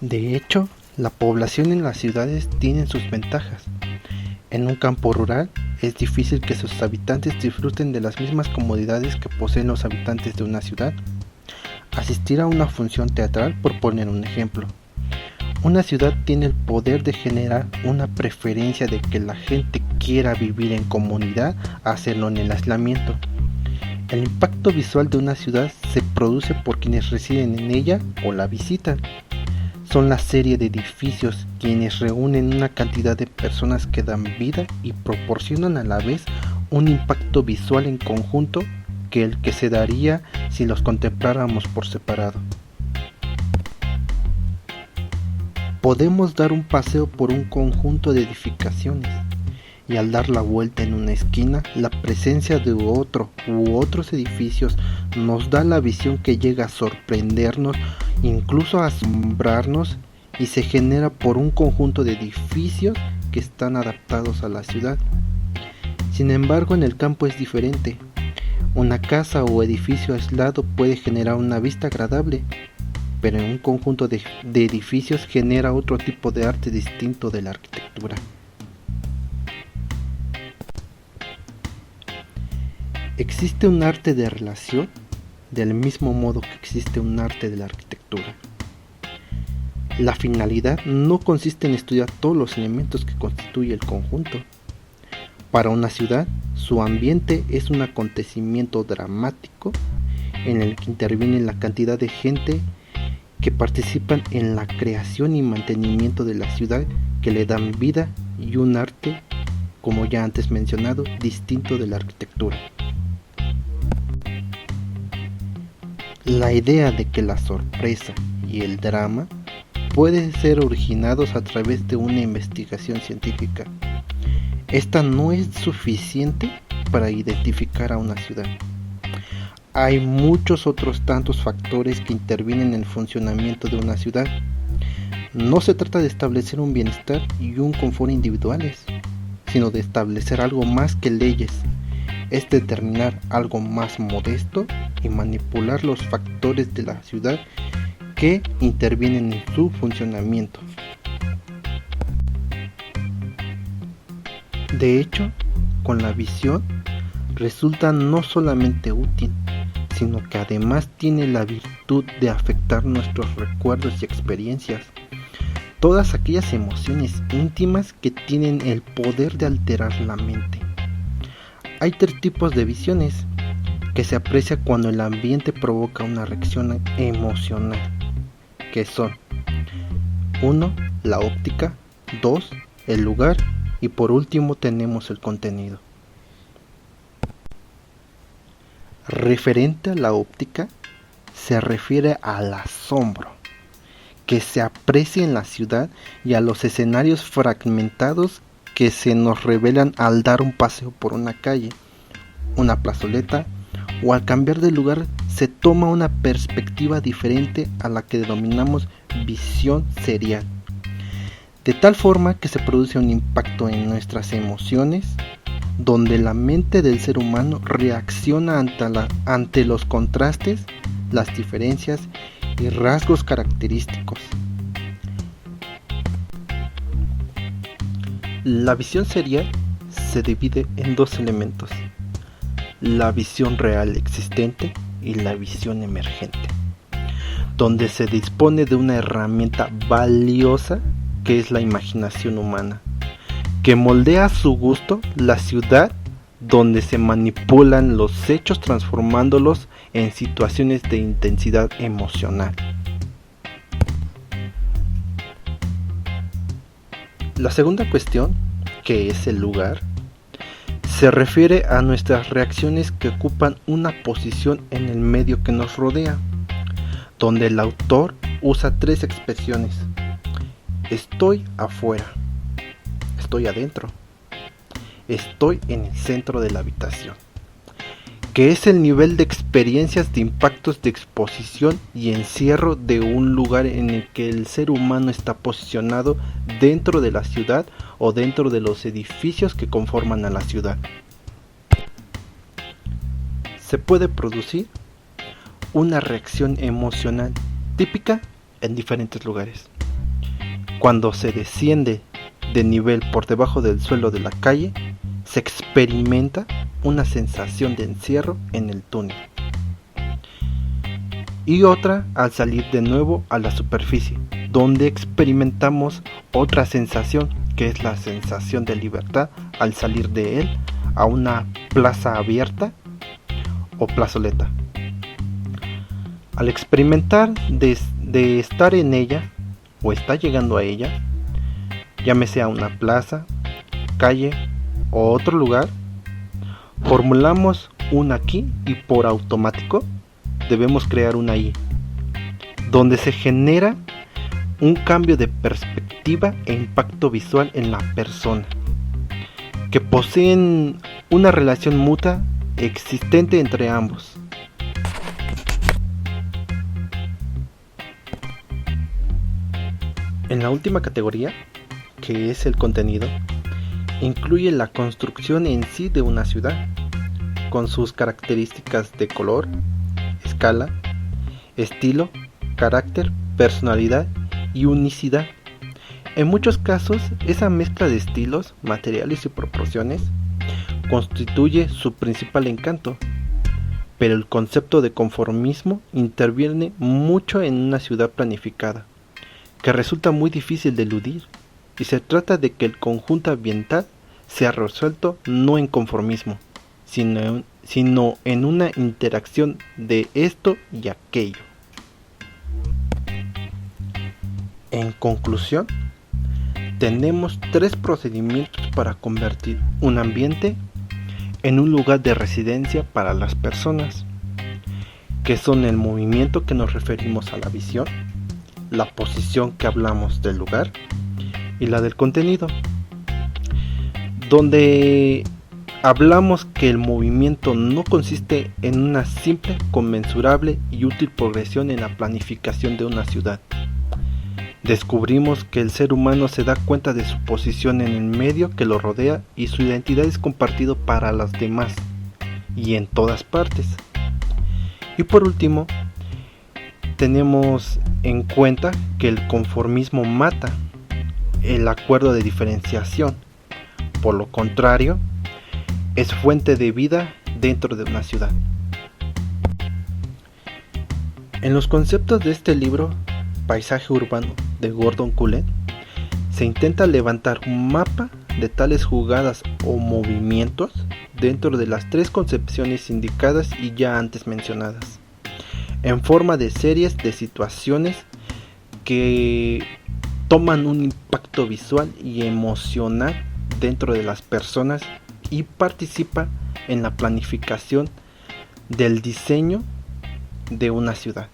De hecho, la población en las ciudades tiene sus ventajas. En un campo rural es difícil que sus habitantes disfruten de las mismas comodidades que poseen los habitantes de una ciudad. Asistir a una función teatral, por poner un ejemplo. Una ciudad tiene el poder de generar una preferencia de que la gente quiera vivir en comunidad a hacerlo en el aislamiento. El impacto visual de una ciudad se produce por quienes residen en ella o la visitan. Son la serie de edificios quienes reúnen una cantidad de personas que dan vida y proporcionan a la vez un impacto visual en conjunto que el que se daría si los contempláramos por separado. Podemos dar un paseo por un conjunto de edificaciones y al dar la vuelta en una esquina, la presencia de otro u otros edificios nos da la visión que llega a sorprendernos, incluso a asombrarnos, y se genera por un conjunto de edificios que están adaptados a la ciudad. Sin embargo, en el campo es diferente. Una casa o edificio aislado puede generar una vista agradable, pero en un conjunto de edificios genera otro tipo de arte distinto de la arquitectura. Existe un arte de relación del mismo modo que existe un arte de la arquitectura. La finalidad no consiste en estudiar todos los elementos que constituyen el conjunto. Para una ciudad, su ambiente es un acontecimiento dramático en el que interviene la cantidad de gente que participan en la creación y mantenimiento de la ciudad, que le dan vida, y un arte, como ya antes mencionado, distinto de la arquitectura. La idea de que la sorpresa y el drama pueden ser originados a través de una investigación científica. Esta no es suficiente para identificar a una ciudad. Hay muchos otros tantos factores que intervienen en el funcionamiento de una ciudad. No se trata de establecer un bienestar y un confort individuales, sino de establecer algo más que leyes. Es determinar algo más modesto y manipular los factores de la ciudad que intervienen en su funcionamiento. De hecho, con la visión resulta no solamente útil, sino que además tiene la virtud de afectar nuestros recuerdos y experiencias, todas aquellas emociones íntimas que tienen el poder de alterar la mente. Hay tres tipos de visiones que se aprecia cuando el ambiente provoca una reacción emocional, que son 1. La óptica, 2. El lugar y por último tenemos el contenido. Referente a la óptica, se refiere al asombro que se aprecia en la ciudad y a los escenarios fragmentados que se nos revelan al dar un paseo por una calle, una plazoleta, o al cambiar de lugar se toma una perspectiva diferente a la que denominamos visión serial, de tal forma que se produce un impacto en nuestras emociones, donde la mente del ser humano reacciona ante los contrastes, las diferencias y rasgos característicos. La visión serial se divide en dos elementos: la visión real existente y la visión emergente, donde se dispone de una herramienta valiosa que es la imaginación humana, que moldea a su gusto la ciudad donde se manipulan los hechos transformándolos en situaciones de intensidad emocional. La segunda cuestión, que es el lugar, se refiere a nuestras reacciones que ocupan una posición en el medio que nos rodea, donde el autor usa tres expresiones: estoy afuera, estoy adentro, estoy en el centro de la habitación, que es el nivel de experiencias de impactos de exposición y encierro de un lugar en el que el ser humano está posicionado dentro de la ciudad o dentro de los edificios que conforman a la ciudad. Se puede producir una reacción emocional típica en diferentes lugares. Cuando se desciende de nivel por debajo del suelo de la calle, se experimenta una sensación de encierro en el túnel. Y otra al salir de nuevo a la superficie, donde experimentamos otra sensación, que es la sensación de libertad al salir de él a una plaza abierta o plazoleta. Al experimentar de estar en ella o estar llegando a ella, llámese a una plaza, calle o otro lugar, formulamos un aquí y por automático debemos crear una ahí, donde se genera un cambio de perspectiva e impacto visual en la persona, que poseen una relación mutua existente entre ambos. En la última categoría, que es el contenido, incluye la construcción en sí de una ciudad, con sus características de color, escala, estilo, carácter, personalidad y unicidad. En muchos casos, esa mezcla de estilos, materiales y proporciones constituye su principal encanto, pero el concepto de conformismo interviene mucho en una ciudad planificada, que resulta muy difícil de eludir, y se trata de que el conjunto ambiental sea resuelto no en conformismo, sino en una interacción de esto y aquello. En conclusión, tenemos 3 procedimientos para convertir un ambiente en un lugar de residencia para las personas, que son el movimiento, que nos referimos a la visión, la posición, que hablamos del lugar, y la del contenido, donde hablamos que el movimiento no consiste en una simple, conmensurable y útil progresión en la planificación de una ciudad. Descubrimos que el ser humano se da cuenta de su posición en el medio que lo rodea y su identidad es compartido para los demás y en todas partes. Y por último, tenemos en cuenta que el conformismo mata el acuerdo de diferenciación. Por lo contrario, es fuente de vida dentro de una ciudad. En los conceptos de este libro, Paisaje Urbano, de Gordon Cullen, se intenta levantar un mapa de tales jugadas o movimientos dentro de las 3 concepciones indicadas y ya antes mencionadas, en forma de series de situaciones que toman un impacto visual y emocional dentro de las personas y participa en la planificación del diseño de una ciudad.